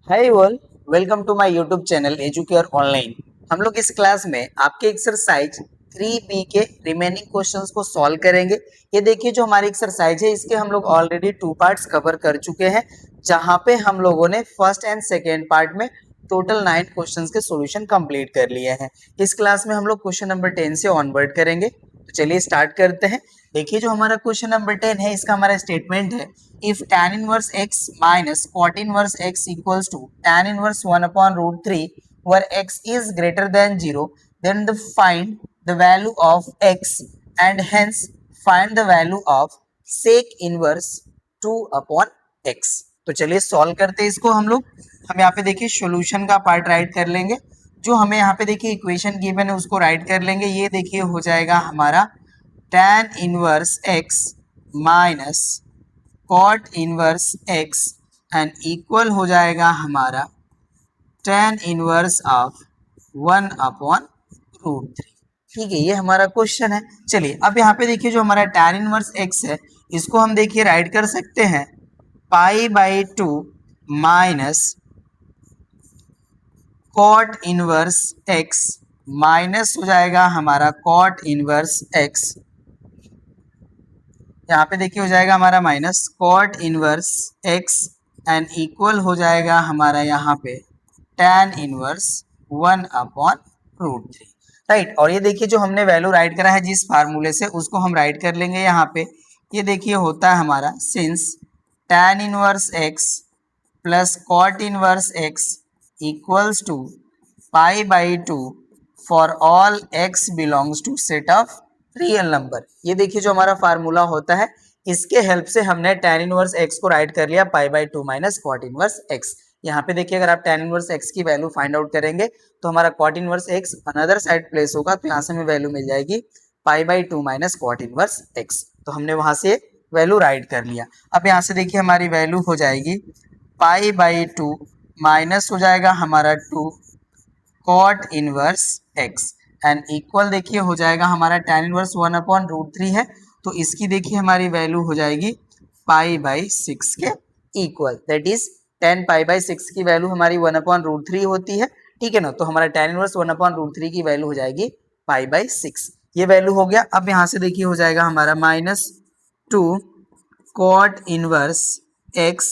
Hi all, welcome to my YouTube channel Educare online. हम लोग इस क्लास में आपके एक्सरसाइज 3B के रिमेनिंग क्वेश्चंस को सॉल्व करेंगे। ये देखिए जो हमारी एक्सरसाइज है इसके हम लोग ऑलरेडी 2 पार्ट्स कवर कर चुके हैं, जहां पे हम लोगों ने फर्स्ट एंड सेकेंड पार्ट में टोटल 9 क्वेश्चंस के सॉल्यूशन कंप्लीट कर लिए हैं। इस क्लास में हम लोग क्वेश्चन नंबर 10 से ऑनवर्ड करेंगे। तो चलिए स्टार्ट करते हैं। देखिए जो हमारा क्वेश्चन नंबर 10 है इसका हमारा स्टेटमेंट है, if tan inverse x minus cot inverse x equals to tan inverse 1 upon root 3 where x is greater than 0, then find the value of x and hence find the value of sec inverse 2 upon x। तो चलिए solve करते हैं इसको हम लोग। हम यहाँ पे देखिए सॉल्यूशन का पार्ट राइट कर लेंगे। जो हमें यहाँ पे देखिए इक्वेशन गिवन है उसको राइट कर लेंगे। ये देखिए हो जाएगा हमारा tan inverse x minus cot inverse x and equal हो जाएगा हमारा tan inverse of 1 upon root 3। ठीक है, ये हमारा क्वेश्चन है। चलिए अब यहाँ पे देखिए जो हमारा tan इनवर्स x है इसको हम देखिए राइट कर सकते हैं π/2 minus cot inverse x minus हो जाएगा हमारा कॉट इनवर्स x। यहाँ पे देखिए हो जाएगा हमारा minus cot inverse x and equal हो जाएगा हमारा यहाँ पे tan inverse 1 upon root 3। Right, और ये देखिए जो हमने वैल्यू राइट करा है जिस फार्मूले से उसको हम राइट कर लेंगे यहाँ पे। ये देखिए होता है हमारा since tan inverse x plus cot inverse x equals to π/2 for all x belongs to set of real number. ये देखिए जो हमारा फार्मूला होता है इसके हेल्प से हमने tan इनवर्स x को राइट कर लिया π/2 माइनस कॉट इनवर्स x। यहाँ पे देखिए अगर आप tan इनवर्स x की वैल्यू फाइंड आउट करेंगे तो हमारा cot inverse x another side place होगा, तो यहाँ से हमें वैल्यू मिल जाएगी π/2 माइनस कॉट इनवर्स x। तो हमने वहां से वैल्यू राइट कर लिया। अब यहाँ से देखिए हमारी वैल्यू हो जाएगी π/2 माइनस हो जाएगा हमारा 2 cot inverse x and equal देखिए हो जाएगा हमारा tan इनवर्स 1 अपॉन रूट 3 है, तो इसकी देखिए हमारी वैल्यू हो जाएगी π/6 के इक्वल। दैट इज 10 π/6 की वैल्यू हमारी 1 अपॉन रूट 3 होती है। ठीक है ना, तो हमारा tan इनवर्स 1 अपॉन रूट 3 की वैल्यू हो जाएगी π/6। ये वैल्यू हो गया। अब यहाँ से देखिए हो जाएगा हमारा -2 cot inverse x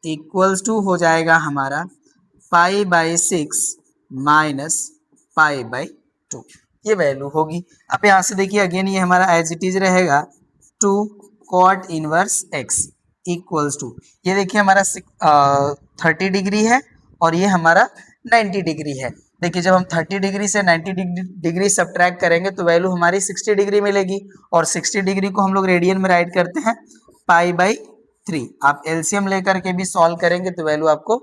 equals to हो जाएगा हमारा π/6 माइनस π/2। ये वैल्यू होगी। अब यहाँ से देखिए अगेन ये हमारा एज इट इज रहेगा 2 cot inverse x equals to, ये देखिए हमारा 30 डिग्री है और ये हमारा 90 डिग्री है। देखिए जब हम 30 डिग्री से 90 डिग्री सब्ट्रैक्ट करेंगे तो वैल्यू हमारी 60 डिग्री मिलेगी, और 60 डिग्री को हम लोग रेडियन में राइट करते हैं π/3। आप एलसीएम लेकर के भी सॉल्व करेंगे तो वैल्यू आपको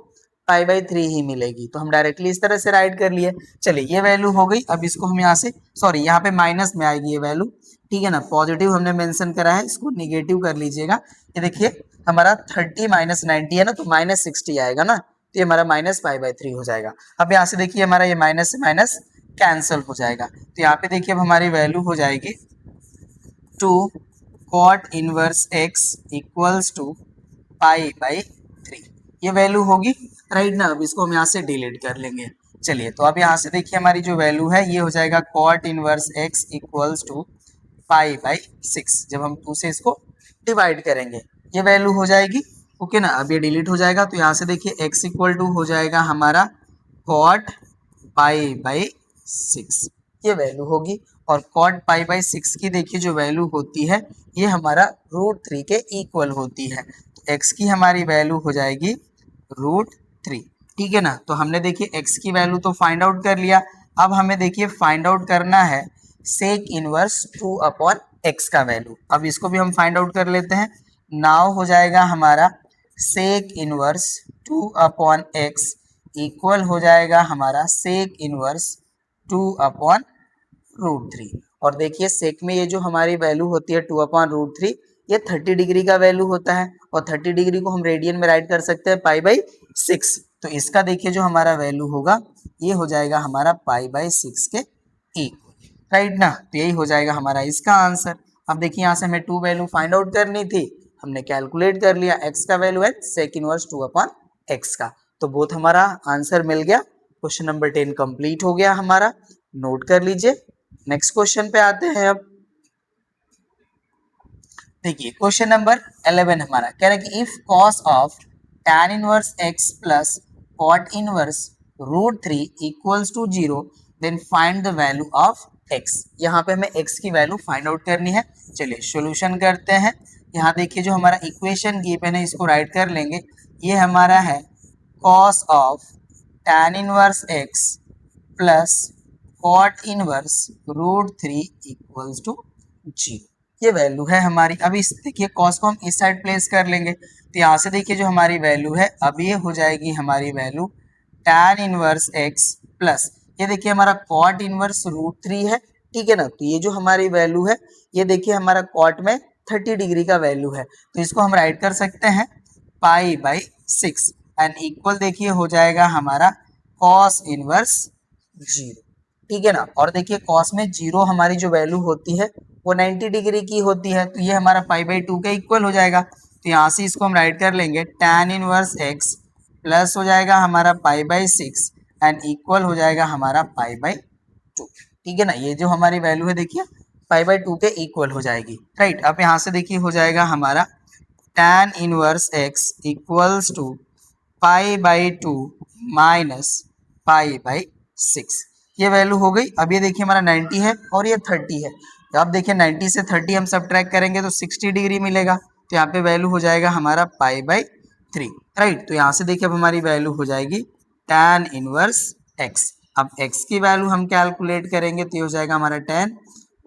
π/3 ही मिलेगी। तो हम डायरेक्टली इस तरह से राइट कर लिए। चलिए ये वैल्यू हो गई। अब इसको हम यहाँ से यहाँ पे माइनस में आएगी ये वैल्यू। ठीक है ना, पॉजिटिव हमने मेंशन करा है, इसको निगेटिव कर लीजिएगा। ये देखिए हमारा 30 माइनस 90 है ना, तो -60 आएगा ना, तो ये हमारा माइनस π/3 हो जाएगा। अब यहाँ से देखिए हमारा ये माइनस से माइनस कैंसल हो जाएगा, तो यहाँ पे देखिए अब हमारी वैल्यू हो जाएगी 2 cot inverse x equals to π/3। ये वैल्यू होगी राइट ना। अब इसको हम यहाँ से डिलीट कर लेंगे। चलिए तो अब यहाँ से देखिए हमारी जो वैल्यू है ये हो जाएगा cot inverse x equals to π/6। जब हम 2 से इसको डिवाइड करेंगे ये वैल्यू हो जाएगी। ओके ना, अब ये डिलीट हो जाएगा, तो यहाँ से देखिए x इक्वल टू हो जाएगा हमारा कॉट π/6। ये वैल्यू होगी। और कॉट π/6 की देखिए जो वैल्यू होती है ये हमारा √3 के इक्वल होती है। तो x की हमारी वैल्यू हो जाएगी √3। ठीक है ना, तो हमने देखिए x की वैल्यू तो फाइंड आउट कर लिया। अब हमें देखिए फाइंड आउट करना है सेक इनवर्स 2 अपॉन x का वैल्यू। अब इसको भी हम फाइंड आउट कर लेते हैं। नाउ हो जाएगा हमारा sec inverse 2 upon x equal हो जाएगा हमारा सेक इनवर्स 2 अपॉन √3। और देखिए सेक में ये जो हमारी वैल्यू होती है 2 अपॉन √3, ये 30 डिग्री का वैल्यू होता है, और 30 डिग्री को हम रेडियन में राइट कर सकते हैं π/6। तो इसका देखिए जो हमारा वैल्यू होगा ये हो जाएगा हमारा π/6 के इक्वल। राइट ना, तो यही हो जाएगा हमारा इसका आंसर। अब देखिए यहाँ से हमें 2 वैल्यू फाइंड आउट करनी थी, हमने कैलकुलेट कर लिया। x का वैल्यू है सेक इनवर्स 2 अपॉन x का, तो बोथ हमारा आंसर मिल गया। क्वेश्चन नंबर 10 कंप्लीट हो गया हमारा, नोट कर लीजिए। नेक्स्ट क्वेश्चन पे आते हैं अब। देखिए क्वेश्चन नंबर 11 हमारा कह रहा है कि if cos of tan inverse x plus cot inverse root 3 equals to 0 then find the value of x। यहाँ पे हमें x की वैल्यू फाइंड आउट करनी है। चलिए सॉल्यूशन करते हैं। यहाँ देखिए जो हमारा इक्वेशन गिवन है इसको राइट कर लेंगे। ये हमारा है cos of tan inverse x plus cot inverse root 3 equals to 0। ये वैल्यू है हमारी। अब इस देखिए कॉस को हम इस साइड प्लेस कर लेंगे, तो यहाँ से देखिए जो हमारी वैल्यू है अब ये हो जाएगी हमारी value tan inverse x plus ये देखिए हमारा कॉट इनवर्स रूट 3 है, ठीक है ना। तो ये जो हमारी वैल्यू है ये देखिए हमारा कॉट में 30 डिग्री का वैल्यू है, तो इसको हम राइट कर सकते हैं पाई बाई 6 एंड इक्वल देखिए हो जाएगा हमारा कॉस इनवर्स 0, ठीक है ना। और देखिए कॉस में 0 हमारी जो वैल्यू होती है वो 90 डिग्री की होती है, तो ये हमारा पाई बाई 2 के इक्वल हो जाएगा। तो यहाँ से इसको हम राइट कर लेंगे tan इनवर्स x प्लस हो जाएगा हमारा पाई बाई 6 एंड इक्वल हो जाएगा हमारा पाई बाई 2, ठीक है ना। ये जो हमारी वैल्यू है देखिए पाई बाई 2 के इक्वल हो जाएगी, राइट। अब यहाँ से देखिए हो जाएगा हमारा tan inverse x equals to pi by 2 minus pi by 6। ये वैल्यू हो गई। अब ये देखिए हमारा 90 है और ये 30 है, तो आप देखिए 90 से 30 हम सब्ट्रैक्ट करेंगे तो 60 डिग्री मिलेगा, तो यहाँ पे वैल्यू हो जाएगा हमारा पाई बाई 3, राइट। तो यहाँ से देखिए अब हमारी वैल्यू हो जाएगी tan इनवर्स x। अब x की वैल्यू हम कैलकुलेट करेंगे तो ये हो जाएगा हमारा tan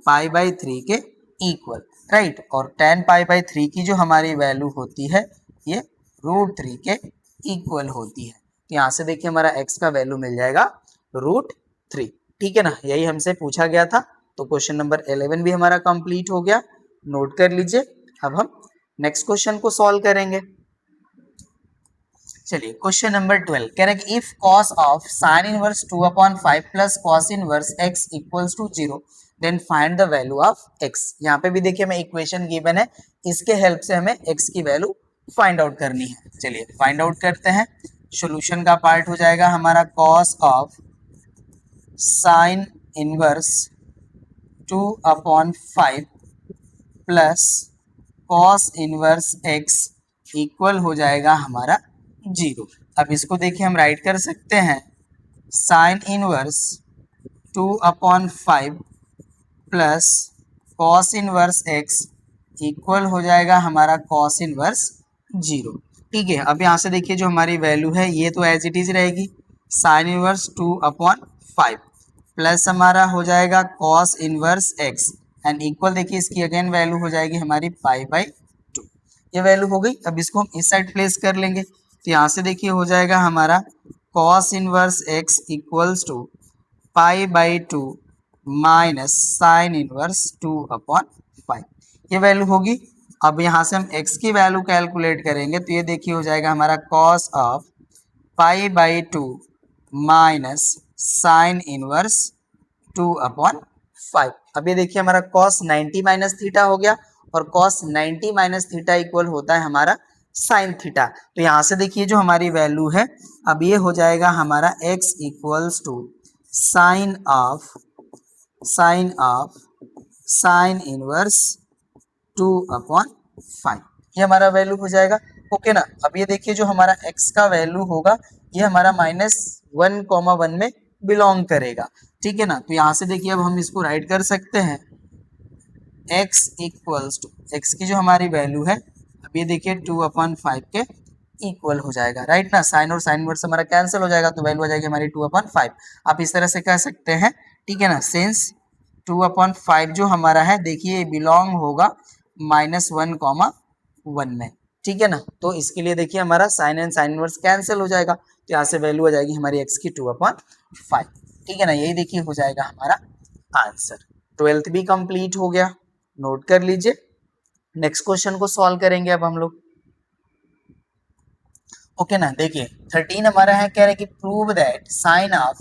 पाई बाई 3 के इक्वल, राइट। और tan पाई बाई 3 की जो हमारी वैल्यू होती है ये रूट 3 के इक्वल होती है। तो यहाँ से देखिए हमारा x का वैल्यू मिल जाएगा रूट 3, ठीक है ना। यही हमसे पूछा गया था। तो क्वेश्चन नंबर 11 भी हमारा कंप्लीट हो गया, नोट कर लीजिए। अब हम नेक्स्ट क्वेश्चन को सॉल्व करेंगे। चलिए क्वेश्चन नंबर 12 कह रहा है कि if cos of sine inverse 2/5 plus cos inverse x equals to 0 then find the value of x। यहाँ पे भी देखिए हमें इक्वेशन गिवन है, इसके हेल्प से हमें x की वैल्यू फाइंड आउट करनी है। चलिए फाइंड आउट करते हैं। सॉल्यूशन का पार्ट हो जाएगा हमारा cos of sine inverse 2/5 plus cos inverse x equal हो जाएगा हमारा 0। अब इसको देखिए हम राइट कर सकते हैं sine inverse 2/5 plus cos inverse x equal हो जाएगा हमारा कॉस इनवर्स 0, ठीक है। अब यहाँ से देखिए जो हमारी वैल्यू है ये तो एज इट इज रहेगी साइन इनवर्स 2/5 प्लस हमारा हो जाएगा cos inverse x and equal देखिए इसकी अगेन वैल्यू हो जाएगी हमारी पाई बाई 2। ये वैल्यू हो गई। अब इसको हम इस साइड प्लेस कर लेंगे, तो यहाँ से देखिए हो जाएगा हमारा cos inverse x equals to pi by 2 minus sine inverse 2/5। ये वैल्यू होगी। अब यहाँ से हम x की वैल्यू कैलकुलेट करेंगे, तो ये देखिए हो जाएगा हमारा cos of pi by 2 minus sine inverse 2/5। अब ये देखिए हमारा कॉस 90 माइनस थीटा हो गया और कॉस 90 माइनस थीटा इक्वल होता है हमारा साइन थीटा। तो यहाँ से देखिए जो हमारी वैल्यू है अब ये हो जाएगा हमारा x equals to sine of sine inverse 2/5। ये हमारा वैल्यू हो जाएगा, ओके ना। अब ये देखिए जो हमारा x का वैल्यू होगा ये हमारा -1,1 में बिलोंग करेगा, ठीक है ना। तो यहाँ से देखिए अब हम इसको राइट कर सकते हैं x इक्वल्स टू x की जो हमारी वैल्यू है अब ये देखिए 2/5 के इक्वल हो जाएगा, राइट ना। साइन और साइन इनवर्स हमारा कैंसिल हो जाएगा तो वैल्यू हो जाएगी हमारी 2/5। आप इस तरह से कह सकते हैं, ठीक है ना। सिंस 2/5 जो हमारा है देखिए ये बिलोंग होगा -1,1 में, ठीक है ना। तो इसके लिए देखिए हमारा sine and sine inverse cancel हो जाएगा, तो यहाँ से वैल्यू हो जाएगी हमारी x की 2/5, ठीक है ना। यही देखिए हो जाएगा हमारा आंसर। 12th भी कंप्लीट हो गया, नोट कर लीजिए। नेक्स्ट क्वेश्चन को सॉल्व करेंगे अब हम लोग, ओके ना। देखिए 13 हमारा है, कह रहे हैं कि prove that sine of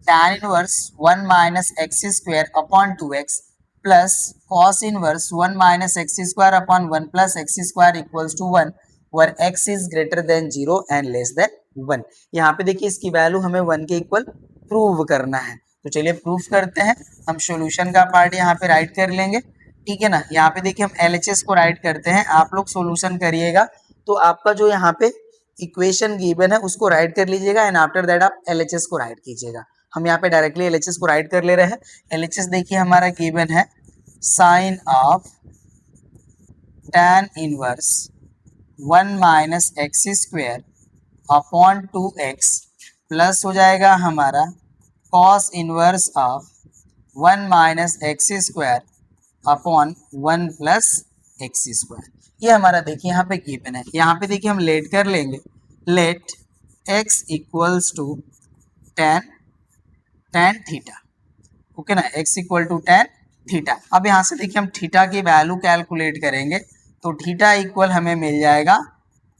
tan inverse 1 minus x square upon 2x plus cos inverse 1 minus x square upon 1 plus x square equals to 1 where x is greater than 0 and less than 1। यहाँ पे देखिए इसकी value हमें 1 के equal prove करना है, तो चलिए प्रूफ करते हैं। हम सॉल्यूशन का पार्ट यहाँ पे राइट कर लेंगे, ठीक है ना। यहाँ पे देखिए हम LHS को राइट करते हैं, आप लोग सॉल्यूशन करिएगा तो आपका जो यहाँ पे इक्वेशन गिवन है उसको राइट कर लीजिएगा एंड आफ्टर दैट आप LHS को राइट कीजिएगा। हम यहाँ पे डायरेक्टली LHS को राइट कर ले रहे हैं। LHS देखिए हमारा गिवन है sine of tan inverse 1 minus x square upon 2x plus हो जाएगा हमारा cos inverse of 1 minus x square upon 1 plus x square. ये हमारा देखिए यहाँ पे गिवन है। यहाँ पे देखिए हम लेट कर लेंगे, let x equals to tan theta, okay ना, x equal to tan theta. अब यहाँ से देखिए हम थीटा की वैल्यू कैलकुलेट करेंगे तो थीटा इक्वल हमें मिल जाएगा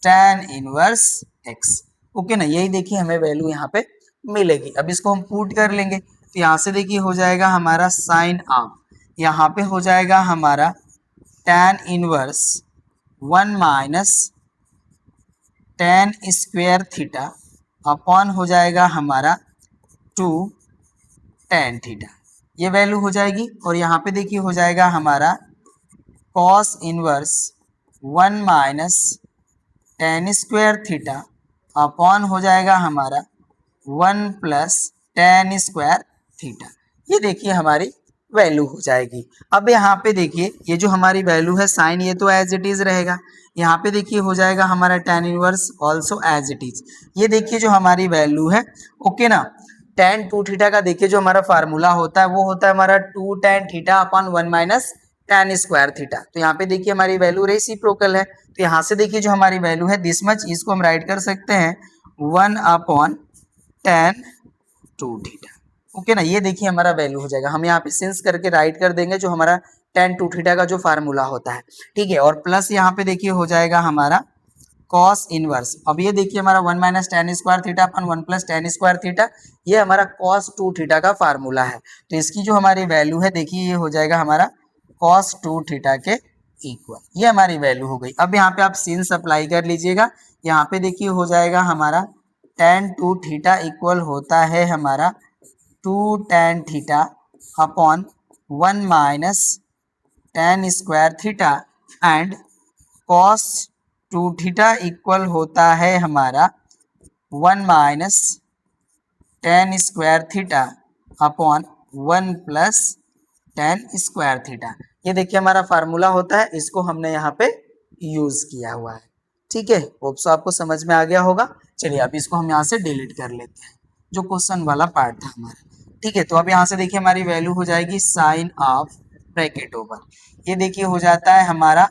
tan इनवर्स x, ओके ना। यही देखिए हमें वैल्यू यहाँ पे मिलेगी। अब इसको हम पुट कर लेंगे तो यहाँ से देखिए हो जाएगा हमारा साइन ऑफ, यहाँ पे हो जाएगा हमारा tan inverse 1 minus tan square theta upon हो जाएगा हमारा 2 tan थीटा, ये वैल्यू हो जाएगी। और यहाँ पे देखिए हो जाएगा हमारा cos inverse 1 minus tan square theta upon हो जाएगा हमारा 1 प्लस tan स्क्वायर थीटा। ये देखिए हमारी वैल्यू हो जाएगी। अब यहाँ पे देखिए ये जो हमारी वैल्यू है साइन, ये तो एज इट इज रहेगा। यहाँ पे देखिए हो जाएगा हमारा tan inverse also as it is. ये देखिए जो हमारी वैल्यू है, ओके ना। tan 2 थीटा का देखिए जो हमारा फार्मूला होता है वो होता है हमारा 2 tan theta upon 1 minus tan square theta. तो यहाँ पे देखिए हमारी वैल्यू रेसिप्रोकल है, तो यहाँ से देखिए जो हमारी वैल्यू है दिस मच, इसको हम राइट कर सकते हैं 1 अपॉन tan 2 थीटा, ओके ना। ये देखिए हमारा वैल्यू हो जाएगा। हम यहाँ पे सिंस करके राइट कर देंगे जो हमारा tan 2 थीटा का जो फार्मूला होता है, ठीक है। और प्लस यहाँ पे देखिए हो जाएगा हमारा कॉस इनवर्स। अब ये देखिए हमारा 1 माइनस tan स्क्वायर थीटा अपन 1 प्लस tan स्क्वायर थीटा, ये हमारा cos 2 थीटा का फार्मूला है। तो इसकी जो हमारी वैल्यू है देखिए ये हो जाएगा हमारा cos 2 थीटा के इक्वल, ये हमारी वैल्यू हो गई। अब यहाँ पे आप सिंस अप्लाई कर लीजिएगा। यहाँ पे देखिए हो जाएगा हमारा tan 2 थीटा इक्वल होता है हमारा 2 tan theta upon 1 minus tan square theta and cos 2 theta equal होता है हमारा 1 minus tan square theta upon 1 plus tan square theta. ये देखिए हमारा फार्मूला होता है, इसको हमने यहाँ पे यूज किया हुआ है, ठीक है। होप सो आपको समझ में आ गया होगा। चलिए अब इसको हम यहाँ से डिलीट कर लेते हैं, जो क्वेश्चन वाला पार्ट था हमारा, ठीक है। तो अब यहाँ से देखिए हमारी वैल्यू हो जाएगी साइन ऑफ ब्रैकेट ओवर, ये देखिए हो जाता है हमारा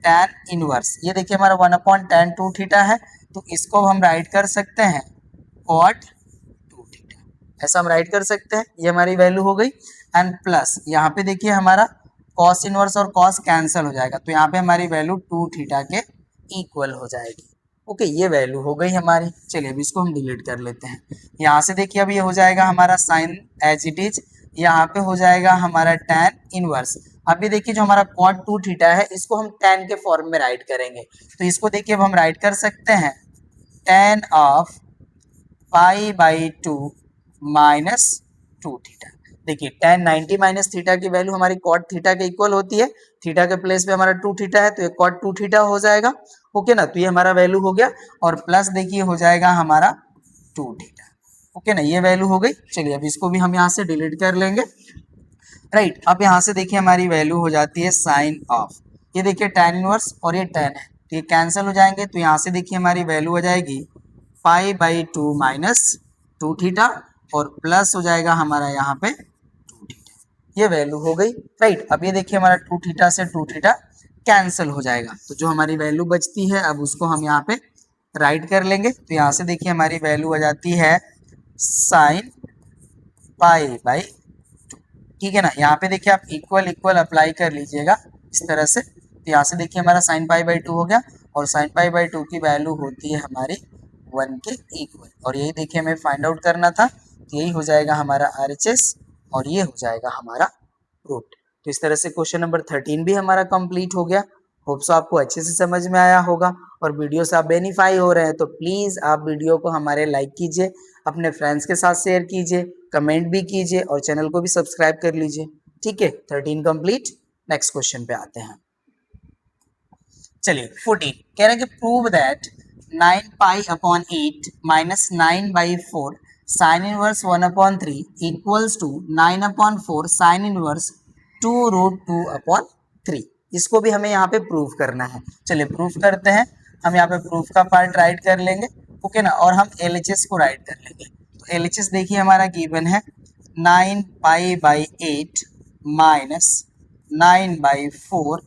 tan इनवर्स, ये देखिए हमारा 1 अपॉन tan 2 थीटा है, तो इसको हम राइट कर सकते हैं cot 2 थीटा, ऐसा हम राइट कर सकते हैं। ये हमारी वैल्यू हो गई एंड प्लस यहाँ पे देखिए हमारा cos इनवर्स और cos कैंसिल हो जाएगा, तो यहाँ पे हमारी वैल्यू 2 थीटा के इक्वल हो जाएगी, ओके। ये वैल्यू हो गई हमारी। चलिए अब इसको हम डिलीट कर लेते हैं। यहाँ से देखिए अब ये हो जाएगा हमारा साइन एज इट इज, यहाँ पे हो जाएगा हमारा tan इनवर्स। अभी देखिए जो हमारा cot 2 थीटा है इसको हम tan के फॉर्म में राइट करेंगे, तो इसको देखिए अब हम राइट कर सकते हैं tan of pi by 2 minus 2 theta. देखिए tan 90 माइनस थीटा की वैल्यू हमारी cot थीटा के इक्वल होती है, थीटा के प्लेस पे हमारा 2 थीटा है तो ये cot 2 थीटा हो जाएगा, ओके ना। तो ये हमारा वैल्यू हो गया और प्लस देखिए हो जाएगा हमारा 2 थीटा, ओके ना, ये वैल्यू हो गई। चलिए अब इसको भी हम यहाँ से डिलीट कर लेंगे, राइट। अब यहाँ से देखिए हमारी वैल्यू हो जाती है साइन ऑफ, ये देखिए tan इनवर्स और ये tan है तो ये कैंसिल हो जाएंगे, तो यहाँ से देखिए हमारी वैल्यू हो जाएगी पाई बाई 2 माइनस 2 थीटा और प्लस हो जाएगा हमारा यहाँ पे 2 थीटा, ये वैल्यू हो गई, राइट। अब ये देखिए हमारा 2 थीटा से 2 थीटा कैंसिल हो जाएगा, तो जो हमारी वैल्यू बचती है अब उसको हम यहाँ पे राइट कर लेंगे। तो यहाँ से देखिए हमारी वैल्यू हो जाती है साइन पाई बाई 2, ठीक है ना। यहाँ पे देखिए आप इक्वल इक्वल अप्लाई कर लीजिएगा इस तरह से, तो यहाँ से देखिए हमारा साइन पाई बाई 2 हो गया और साइन पाई बाई 2 की वैल्यू होती है हमारी 1 के इक्वल, और यही देखिए हमें फाइंड आउट करना था, तो यही हो जाएगा हमारा RHS और ये हो जाएगा हमारा रूट। तो इस तरह से क्वेश्चन नंबर 13 भी हमारा कंप्लीट हो गया। होप सो आपको अच्छे से समझ में आया होगा और वीडियो से आप बेनिफाई हो रहे हैं तो प्लीज़ आप वीडियो को हमारे लाइक कीजिए, अपने फ्रेंड्स के साथ शेयर कीजिए, कमेंट भी कीजिए और चैनल को भी सब्सक्राइब कर लीजिए। ठीक है, 13 कंप्लीट। नेक्स्ट क्वेश्चन पे आते हैं। चलिए 14 कह रहे हैं कि prove that 9 pi upon 8 minus 9 by 4 sine inverse 1 upon 3 equals to 9 upon 4 sine inverse 2 root 2 upon 3। इसको भी हमें यहाँ पे प्रूव करना है। चलिए प्रूफ करते हैं। हम यहाँ पे प्रूफ का पार्ट राइट कर लेंगे, ओके ना, और हम LHS को राइट कर लेंगे। तो LHS देखिए हमारा गिवन है 9 pi by 8 minus 9 by 4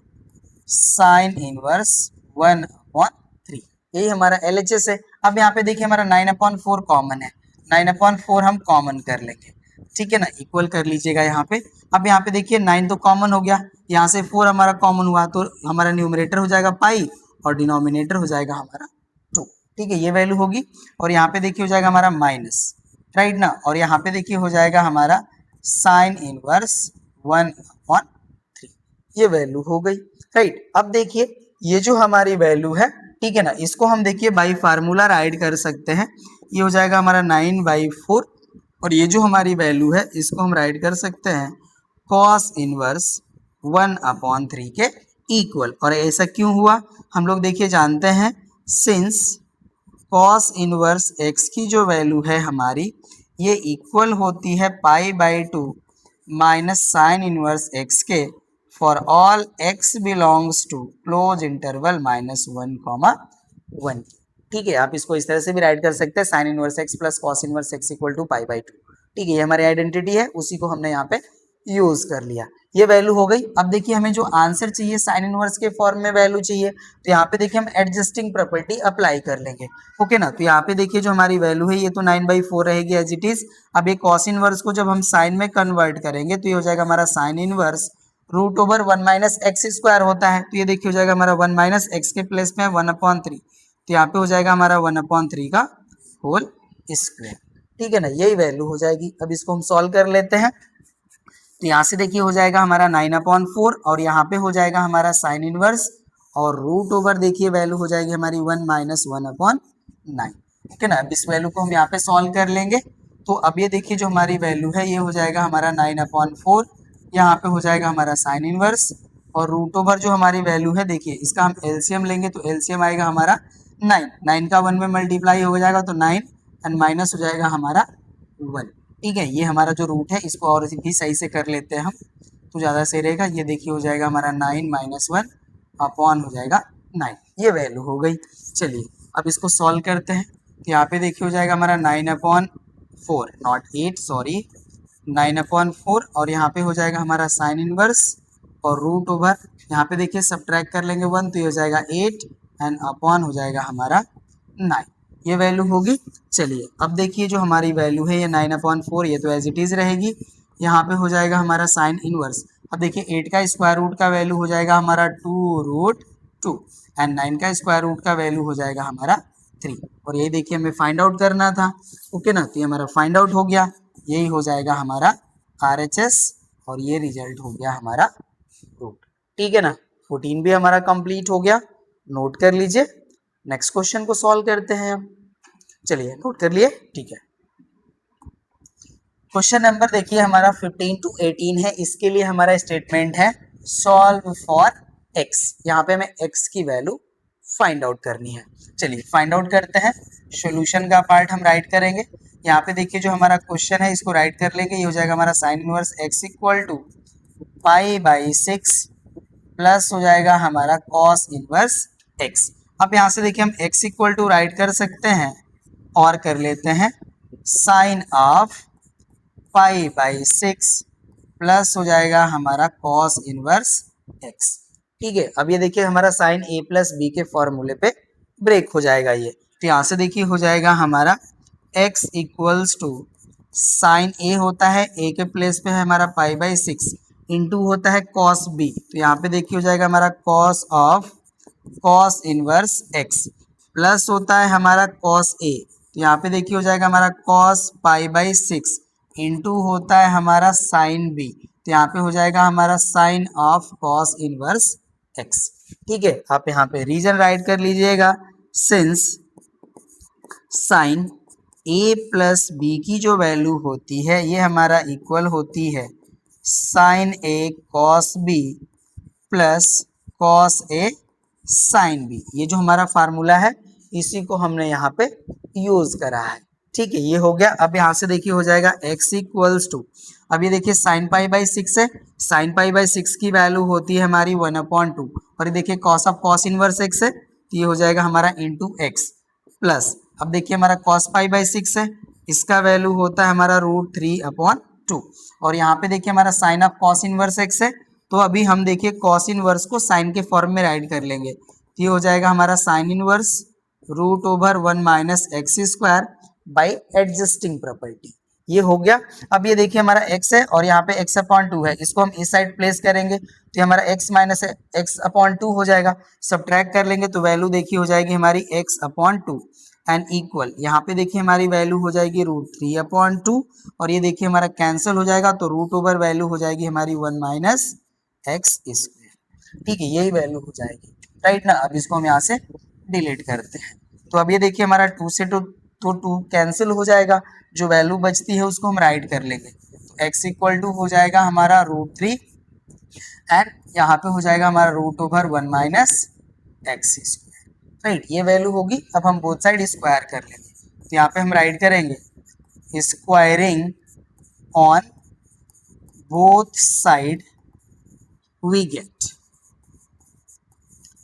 sine inverse 1 upon 3, यही हमारा LHS है। अब यहाँ पे देखिए हमारा 9 अपॉन 4 कॉमन है, 9 अपॉन 4 हम कॉमन कर लेंगे, ठीक है ना, इक्वल कर लीजिएगा यहाँ पे। अब यहाँ पे देखिए 9 तो कॉमन हो गया, यहाँ से 4 हमारा कॉमन हुआ तो हमारा न्यूमरेटर हो जाएगा पाई और डिनोमिनेटर हो जाएगा हमारा 2, ठीक है, ये वैल्यू होगी। और यहाँ पे देखिए हो जाएगा हमारा माइनस, राइट ना, और यहाँ पे देखिए हो जाएगा हमारा साइन इनवर्स 1 अपॉन 3, ये वैल्यू हो गई, राइट। अब देखिए ये जो हमारी वैल्यू है, ठीक है ना, इसको हम देखिए बाई फार्मूला राइट कर सकते हैं। ये हो जाएगा हमारा 9/4 और ये जो हमारी वैल्यू है इसको हम राइट कर सकते हैं कॉस इनवर्स 1 अपॉन 3 के इक्वल। और ऐसा क्यों हुआ, हम लोग देखिए जानते हैं, सिंस कॉस इनवर्स x की जो वैल्यू है हमारी ये इक्वल होती है π/2 माइनस साइन इनवर्स x के for all x belongs to close interval -1, 1। ठीक है, आप इसको इस तरह से भी राइट कर सकते हैं, sine inverse x plus cos inverse x equal to π/2। ठीक है, ये हमारी आइडेंटिटी है, उसी को हमने यहाँ पे यूज कर लिया, ये वैल्यू हो गई। अब देखिए हमें जो आंसर चाहिए साइन इनवर्स के फॉर्म में वैल्यू चाहिए, तो यहाँ पे देखिए हम एडजस्टिंग प्रॉपर्टी अप्लाई कर लेंगे, ओके ना। तो यहाँ पे देखिए जो हमारी वैल्यू है ये तो 9/4 रहेगी एज इट इज। अब ये कॉस इनवर्स को जब हम साइन में कन्वर्ट करेंगे तो ये हो जाएगा हमारा sine inverse root over 1 minus x square होता है, तो ये देखिए हो जाएगा हमारा 1 माइनस एक्स के प्लेस में 1/3, तो यहाँ पे हो जाएगा हमारा 1/3 का होल स्क्वायर, ठीक है ना, यही वैल्यू हो जाएगी। अब इसको हम सॉल्व कर लेते हैं। तो यहाँ से देखिए हो जाएगा हमारा 9/4 और यहाँ पे हो जाएगा हमारा साइन इनवर्स और रूट ओवर देखिए वैल्यू हो जाएगी हमारी 1 माइनस 1/9, ठीक है ना। अब इस वैल्यू को हम यहाँ पे सॉल्व कर लेंगे। तो अब ये देखिए जो हमारी वैल्यू है ये हो जाएगा हमारा 9/4, यहाँ पे हो जाएगा हमारा साइन इनवर्स और रूट ओवर जो हमारी वैल्यू है देखिए इसका हम एलसीएम लेंगे तो एलसीएम आएगा हमारा 9 का 1 में मल्टीप्लाई हो जाएगा तो 9 एंड माइनस हो जाएगा हमारा 1, ठीक है। ये हमारा जो रूट है इसको और भी सही से कर लेते हैं हम तो ज़्यादा सही रहेगा। ये देखिए हो जाएगा हमारा 9 माइनस 1 अपॉन हो जाएगा 9, ये वैल्यू हो गई। चलिए अब इसको सॉल्व करते हैं। तो यहाँ पे देखिए हो जाएगा हमारा 9/4 नॉट 8 सॉरी 9/4 और यहाँ पे हो जाएगा हमारा साइन इनवर्स और रूट ओवर यहाँ पे देखिए सब्ट्रैक्ट कर लेंगे 1 तो ये हो जाएगा 8 एंड अपॉन हो जाएगा हमारा 9, ये वैल्यू होगी। चलिए अब देखिए जो हमारी वैल्यू है ये 9/4 ये तो एज इट इज़ रहेगी। यहाँ पे हो जाएगा हमारा साइन इनवर्स। अब देखिए 8 का स्क्वायर रूट का वैल्यू हो जाएगा हमारा 2√2 एंड 9 का स्क्वायर रूट का वैल्यू हो जाएगा हमारा 3 और यही देखिए हमें फाइंड आउट करना था, ओके ना। तो ये हमारा फाइंड आउट हो गया, यही हो जाएगा हमारा RHS और ये रिजल्ट हो गया हमारा रूट, ठीक है ना। 14 भी हमारा कंप्लीट हो गया, नोट कर लीजिए। नेक्स्ट क्वेश्चन को सॉल्व करते हैं हम। चलिए नोट कर लिए, ठीक है। क्वेश्चन नंबर देखिए हमारा 15 to 18 है, इसके लिए हमारा स्टेटमेंट है सॉल्व फॉर x। यहाँ पे हमें x की वैल्यू फाइंड आउट करनी है। चलिए फाइंड आउट करते हैं, सॉल्यूशन का पार्ट हम राइट करेंगे। यहाँ पे देखिए जो हमारा क्वेश्चन है इसको राइट कर लेंगे। ये हो जाएगा हमारा sine inverse x equal to π/6 plus हो जाएगा हमारा कॉस इनवर्स x। अब यहाँ से देखिए हम x इक्वल टू राइट कर सकते हैं और कर लेते हैं साइन ऑफ π/6 प्लस हो जाएगा हमारा कॉस इनवर्स x, ठीक है। अब ये देखिए हमारा साइन a प्लस b के फॉर्मूले पे ब्रेक हो जाएगा ये। तो यहाँ से देखिए हो जाएगा हमारा x equals to sine a होता है a के प्लेस पे है हमारा π/6 इंटू होता है कॉस b, तो यहाँ पे देखिए हो जाएगा हमारा cos of cos inverse x plus होता है हमारा कॉस a, तो यहाँ पे देखिए हो जाएगा हमारा कॉस π/6 इंटू होता है हमारा साइन b, तो यहाँ पे हो जाएगा हमारा sine of cos inverse x, ठीक है, आप यहाँ पे रीजन राइट कर लीजिएगा, सिंस साइन ए प्लस बी की जो वैल्यू होती है ये हमारा इक्वल होती है sign A cos B plus cos A sine B. ये जो हमारा फार्मूला है इसी को हमने यहाँ पे यूज करा है। ठीक है, ये हो गया। अब यहाँ से देखिए हो जाएगा x इक्वल्स टू, अब ये देखिए साइन पाई बाई 6 है, साइन पाई बाई 6 की वैल्यू होती है हमारी 1/2, और ये देखिए cos of cos inverse x है तो ये हो जाएगा हमारा इंटू एक्स प्लस, अब देखिए हमारा कॉस पाई बाई 6 है, इसका वैल्यू होता है हमारा √3/2, और यहाँ पे देखिए हमारा sine of cos inverse x है, तो अभी हम देखिए कॉस इनवर्स को साइन के फॉर्म में राइट कर लेंगे, तो ये हो जाएगा हमारा sine inverse √1 - x square by adjusting property. ये हो गया। अब ये देखिए हमारा x है और यहाँ पे x/2 है, इसको हम इस साइड प्लेस करेंगे तो हमारा x - x/2 हो जाएगा, सब्ट्रैक्ट कर लेंगे तो वैल्यू देखिए हो जाएगी हमारी x/2 एंड इक्वल, यहाँ पे देखिए हमारी वैल्यू हो जाएगी √3/2, और ये देखिए हमारा कैंसिल हो जाएगा तो रूट ओवर वैल्यू हो जाएगी हमारी 1 - एक्स स्क्वायर। ठीक है, यही वैल्यू हो जाएगी, राइट ना। अब इसको हम यहाँ से डिलीट करते हैं, तो अब ये देखिए हमारा 2 से 2 तो 2 कैंसिल हो जाएगा, जो वैल्यू बचती है उसको हम राइट कर लेंगे, तो x इक्वल टू हो जाएगा हमारा √3 एंड यहाँ पे हो जाएगा हमारा √1 - एक्स स्क्वायर, राइट। ये वैल्यू होगी। अब हम बोथ साइड स्क्वायर कर लेंगे, तो यहाँ पे हम राइट करेंगे squaring on both side we get,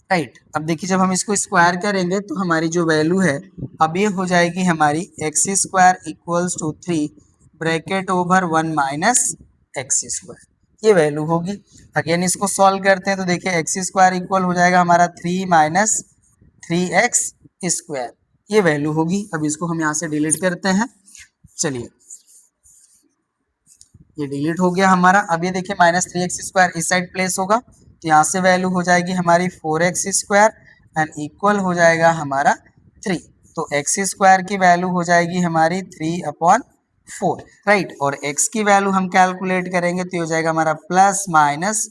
right. अब देखिए जब हम इसको स्क्वायर करेंगे तो हमारी जो वैल्यू है अब ये हो जाएगी हमारी x² equals to 3 bracket over 1 - x square, ये वैल्यू होगी। अगेन इसको सॉल्व करते हैं तो देखिए x² इक्वल हो जाएगा हमारा 3 - 3x स्क्वायर, ये वैल्यू होगी। अब इसको हम यहाँ से डिलीट करते हैं, चलिए ये डिलीट हो गया हमारा। अब ये देखिए -3x² इस साइड प्लेस होगा तो यहाँ से वैल्यू हो जाएगी हमारी 4x² एंड इक्वल हो जाएगा हमारा 3, तो x² की वैल्यू हो जाएगी हमारी 3/4, राइट। और x की वैल्यू हम कैलकुलेट करेंगे तो हो जाएगा हमारा प्लस माइनस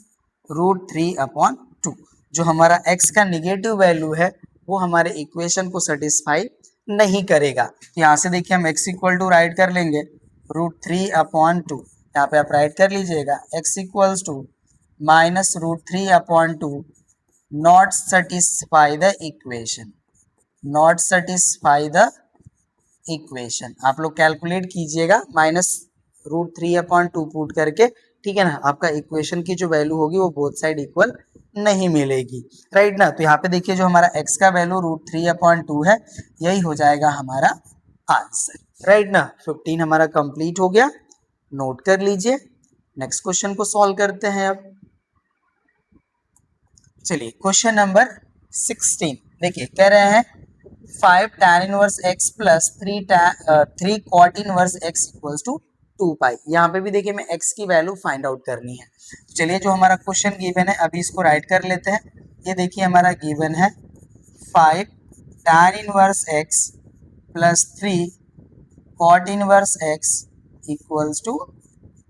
√3/2, जो हमारा x का निगेटिव वैल्यू है वो हमारे इक्वेशन को सेटिस्फाई नहीं करेगा। तो यहाँ से देखिए हम x इक्वल टू राइट कर लेंगे √3/2, यहाँ पे आप राइट कर लीजिएगा x equals to -√3/2 not satisfy the equation, not satisfy the equation. आप लोग कैलकुलेट कीजिएगा -√3/2 पुट करके, ठीक है ना। आपका इक्वेशन की जो वैल्यू होगी वो बोथ साइड इक्वल नहीं मिलेगी, राइट ना। तो यहाँ पे देखिए जो हमारा x का वैल्यू √3/2 है यही हो जाएगा हमारा आंसर, राइट ना। 15 हमारा कंप्लीट हो गया, नोट कर लीजिए। नेक्स्ट क्वेश्चन को सॉल्व करते हैं अब। चलिए क्वेश्चन नंबर 16 देखिए, कह रहे हैं 5 tan inverse x plus 3 cot inverse x equals to 2 pi. यहाँ पे भी देखिए मैं x की वैल्यू फाइंड आउट करनी है, तो चलिए जो हमारा क्वेश्चन गिवन है अभी इसको राइट कर लेते हैं। ये देखिए हमारा गिवन है 5 tan inverse x plus 3 cot inverse x equals to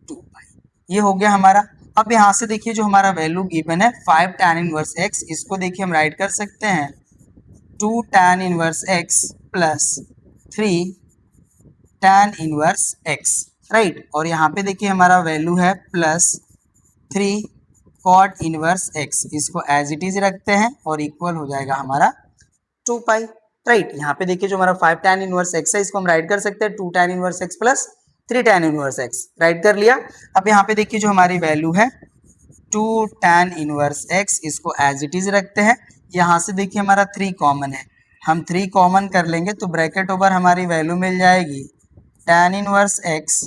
2 pi, ये हो गया हमारा। अब यहाँ से देखिए जो हमारा वैल्यू गिवन है 5 tan इनवर्स x, इसको देखिए हम राइट कर सकते हैं 2 tan inverse x plus 3 tan inverse x, right. और यहाँ पे देखिए हमारा वैल्यू है प्लस 3 cot इनवर्स x, इसको एज इट इज रखते हैं और इक्वल हो जाएगा हमारा 2 पाई, राइट। यहाँ पे देखिए जो हमारा 5 tan इनवर्स x है इसको हम राइट कर सकते हैं 2 tan inverse x plus 3 tan inverse x, right कर लिया। अब यहाँ पे देखिए जो हमारी वैल्यू है 2 tan इनवर्स x, इसको एज इट इज रखते हैं। यहाँ से देखिए हमारा 3 कॉमन है, हम 3 कॉमन कर लेंगे तो ब्रैकेट ओवर हमारी वैल्यू मिल जाएगी tan inverse x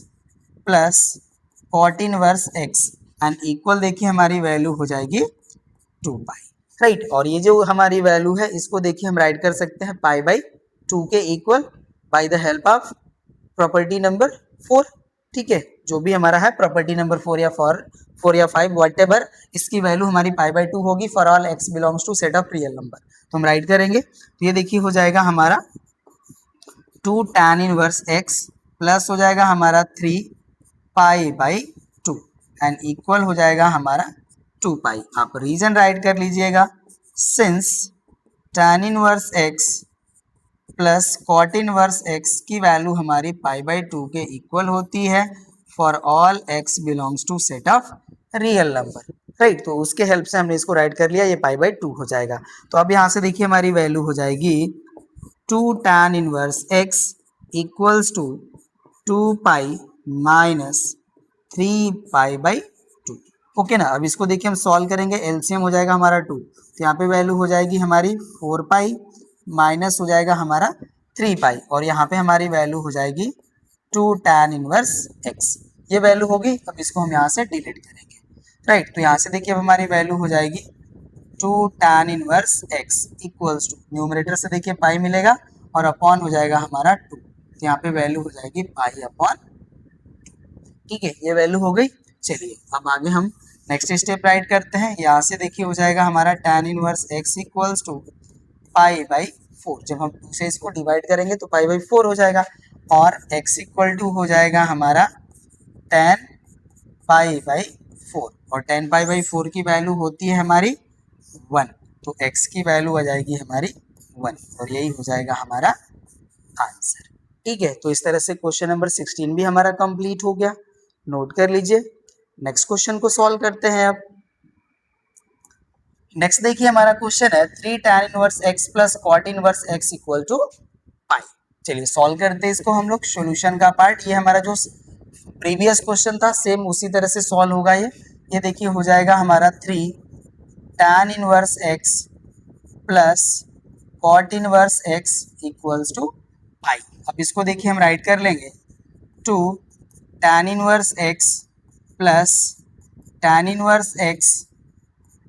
plus cot inverse x and equal देखिए हमारी वैल्यू हो जाएगी 2 पाई, राइट। और ये जो हमारी वैल्यू है इसको देखिए हम राइट कर सकते हैं π/2 के equal by the help of property number 4, ठीक है। जो भी हमारा है प्रॉपर्टी नंबर 4 या 5 व्हाटएवर, इसकी वैल्यू हमारी π/2 होगी for all x belongs to set of real number, तो हम राइट करेंगे तो ये देखिए हो जाएगा हमारा 2 tan इनवर्स x प्लस हो जाएगा हमारा 3 π/2 एंड इक्वल हो जाएगा हमारा 2 पाई। आप रीजन राइट कर लीजिएगा since tan inverse x plus cot inverse x की वैल्यू हमारी π/2 के इक्वल होती है for all x belongs to set of real number, right. तो उसके हेल्प से हमने इसको राइट कर लिया, ये π/2 हो जाएगा। तो अब यहाँ से देखिए हमारी वैल्यू हो जाएगी 2 tan inverse x equals to 2 pi minus 3 π/2। Okay ना। अब इसको देखिए हम सॉल्व करेंगे, एलसीएम हो जाएगा हमारा 2, तो यहाँ पे वैल्यू हो जाएगी हमारी 4 पाई माइनस हो जाएगा हमारा 3 पाई, और यहाँ पे हमारी वैल्यू हो जाएगी 2 tan इनवर्स x। ये वैल्यू होगी। अब इसको हम यहाँ से डिलीट करेंगे, राइट। तो यहाँ से देखिए अब हमारी वैल्यू हो जाएगी 2 tan inverse x equals to, numerator से देखिए पाई मिलेगा और अपॉन हो जाएगा हमारा 2, तो यहाँ पे वैल्यू हो जाएगी पाई अपॉन, ठीक है। ये वैल्यू हो गई। चलिए अब आगे हम नेक्स्ट स्टेप राइट करते हैं। यहाँ से देखिए हो जाएगा हमारा tan inverse x equals to π/4। जब हम 2 से इसको डिवाइड करेंगे तो π/4 हो जाएगा, और x इक्वल टू हो जाएगा हमारा tan π/4, और tan π/4 की वैल्यू होती है हमारी 1, तो x की वैल्यू आ जाएगी हमारी 1, और यही हो जाएगा हमारा आंसर, ठीक है। तो इस तरह से क्वेश्चन नंबर 16 भी हमारा कंप्लीट हो गया। नोट कर लीजिए। नेक्स्ट क्वेश्चन को सॉल्व करते हैं। अब नेक्स्ट देखिए हमारा क्वेश्चन है 3 tan inverse x plus cot inverse x equal to pi. चलिए सॉल्व करते हैं इसको हम लोग। सॉल्यूशन का पार्ट ये हमारा जो प्रीवियस क्वेश्चन था सेम उसी तरह से सॉल्व होगा। ये देखिए हो जाएगा हमारा 3 tan inverse x plus cot inverse x equals to pi. अब इसको देखिए हम राइट कर लेंगे 2 tan inverse x plus tan inverse x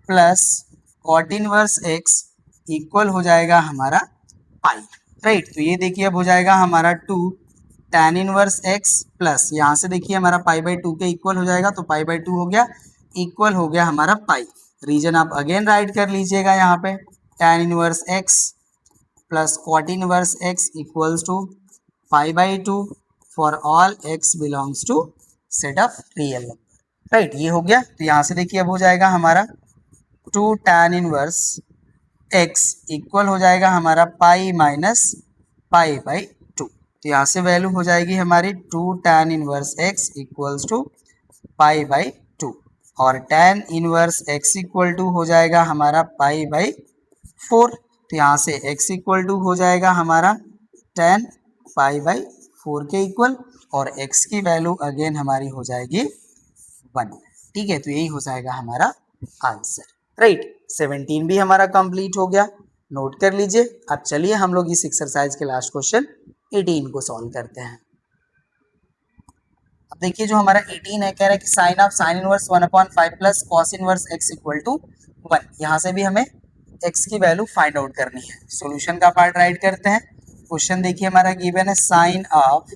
plus cot inverse x equal हो जाएगा हमारा पाई, राइट। तो ये देखिए अब हो जाएगा हमारा 2 tan इनवर्स x प्लस, यहाँ से देखिए हमारा π/2 के इक्वल हो जाएगा, तो π/2 हो गया, इक्वल हो गया हमारा पाई। रीजन आप अगेन राइट कर लीजिएगा यहाँ पे, tan inverse x plus cot inverse x equals to π/2 for all x belongs to set of real number, right. ये हो गया। तो यहाँ से देखिए अब हो जाएगा हमारा 2 tan इनवर्स x इक्वल हो जाएगा हमारा पाई माइनस π/2। तो यहाँ से वैल्यू हो जाएगी हमारी 2 tan inverse x equals to π/2, और tan inverse x equal to हो जाएगा हमारा π/4। तो यहाँ से x इक्वल टू हो जाएगा हमारा tan π/4 के इक्वल, और x की वैल्यू अगेन हमारी हो जाएगी 1, ठीक है। तो यही हो जाएगा हमारा आंसर, राइट। 17 भी हमारा कंप्लीट हो गया। नोट कर लीजिए। अब चलिए हम लोग इस एक्सरसाइज के लास्ट क्वेश्चन 18 को सॉल्व करते हैं। अब देखिए जो हमारा 18 है, कह रहा है कि sine of sine inverse 1/5 plus cos inverse x equal to 1। यहाँ से भी हमें x की वैल्यू फाइंड आउट करनी है। सॉल्यूशन का पार्ट राइट करते हैं। क्वेश्चन देखिए हमारा गिवन है sine of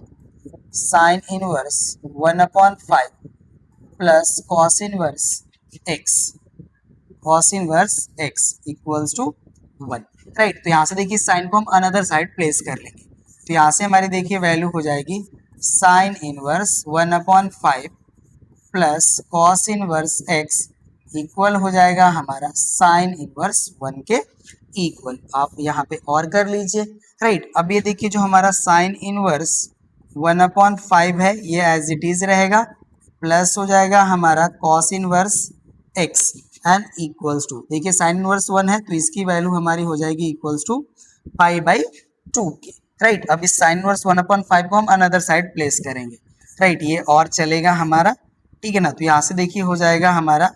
sine inverse 1/5 plus cos inverse x equals to 1, right. तो यहाँ से देखिए साइन को हम अनदर साइड प्लेस कर लेंगे, तो यहाँ से हमारी देखिए वैल्यू हो जाएगी sign inverse 1/5 plus cos inverse x equal हो जाएगा हमारा साइन इनवर्स 1 के इक्वल। आप यहाँ पे और कर लीजिए, राइट। अब ये देखिए जो हमारा साइन इनवर्स 1/5 है ये एज इट इज रहेगा, प्लस हो जाएगा हमारा cos inverse x and equals to, देखिए साइन इनवर्स 1 है तो इसकी वैल्यू हमारी हो जाएगी इक्वल्स टू π/2 के, राइट। अब इस साइन इनवर्स 1/5 को हम अनदर साइड प्लेस करेंगे, राइट। ये और चलेगा हमारा, ठीक है ना। तो यहाँ से देखिए हो जाएगा हमारा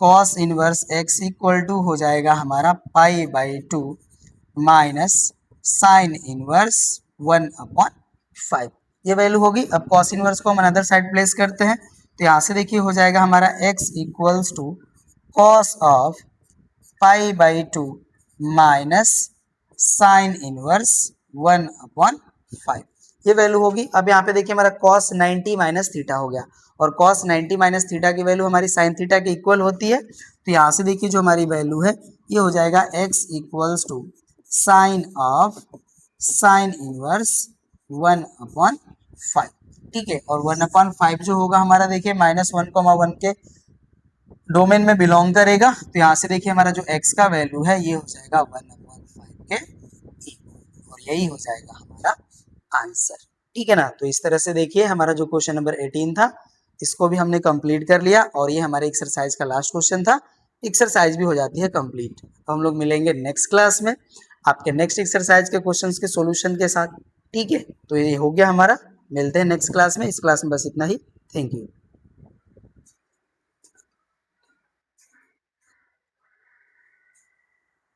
cos inverse x equal to हो जाएगा हमारा π/2 माइनस साइन इनवर्स 1/5, ये वैल्यू होगी। अब कॉस इनवर्स को हम अनदर साइड प्लेस करते हैं, तो यहाँ से देखिए हो जाएगा हमारा x equals to cos of π/2 minus sine inverse 1/5, ये वैल्यू होगी। अब यहाँ पे देखिए हमारा कॉस 90 माइनस थीटा हो गया, और कॉस 90 माइनस थीटा की वैल्यू हमारी साइन थीटा के इक्वल होती है। तो यहाँ से देखिए जो हमारी वैल्यू है ये हो जाएगा x equals to sine of sine inverse 1/5, ठीक है। और 1/5 जो होगा हमारा देखिए -1, 1 के डोमेन में बिलोंग करेगा, तो यहाँ से देखिए हमारा जो x का वैल्यू है ये हो जाएगा 1/5 के इक्वल, और यही हो जाएगा हमारा आंसर। ठीक है ना। तो इस तरह से देखिए हमारा जो क्वेश्चन नंबर 18 था इसको भी हमने कंप्लीट कर लिया, और ये हमारे एक्सरसाइज का लास्ट क्वेश्चन था। एक्सरसाइज भी हो जाती है कंप्लीट। तो हम लोग मिलेंगे नेक्स्ट क्लास में आपके नेक्स्ट एक्सरसाइज के क्वेश्चंस के सॉल्यूशन के साथ। ठीक है, तो ये हो गया हमारा। मिलते हैं नेक्स्ट क्लास में। इस क्लास में बस इतना ही। Thank you.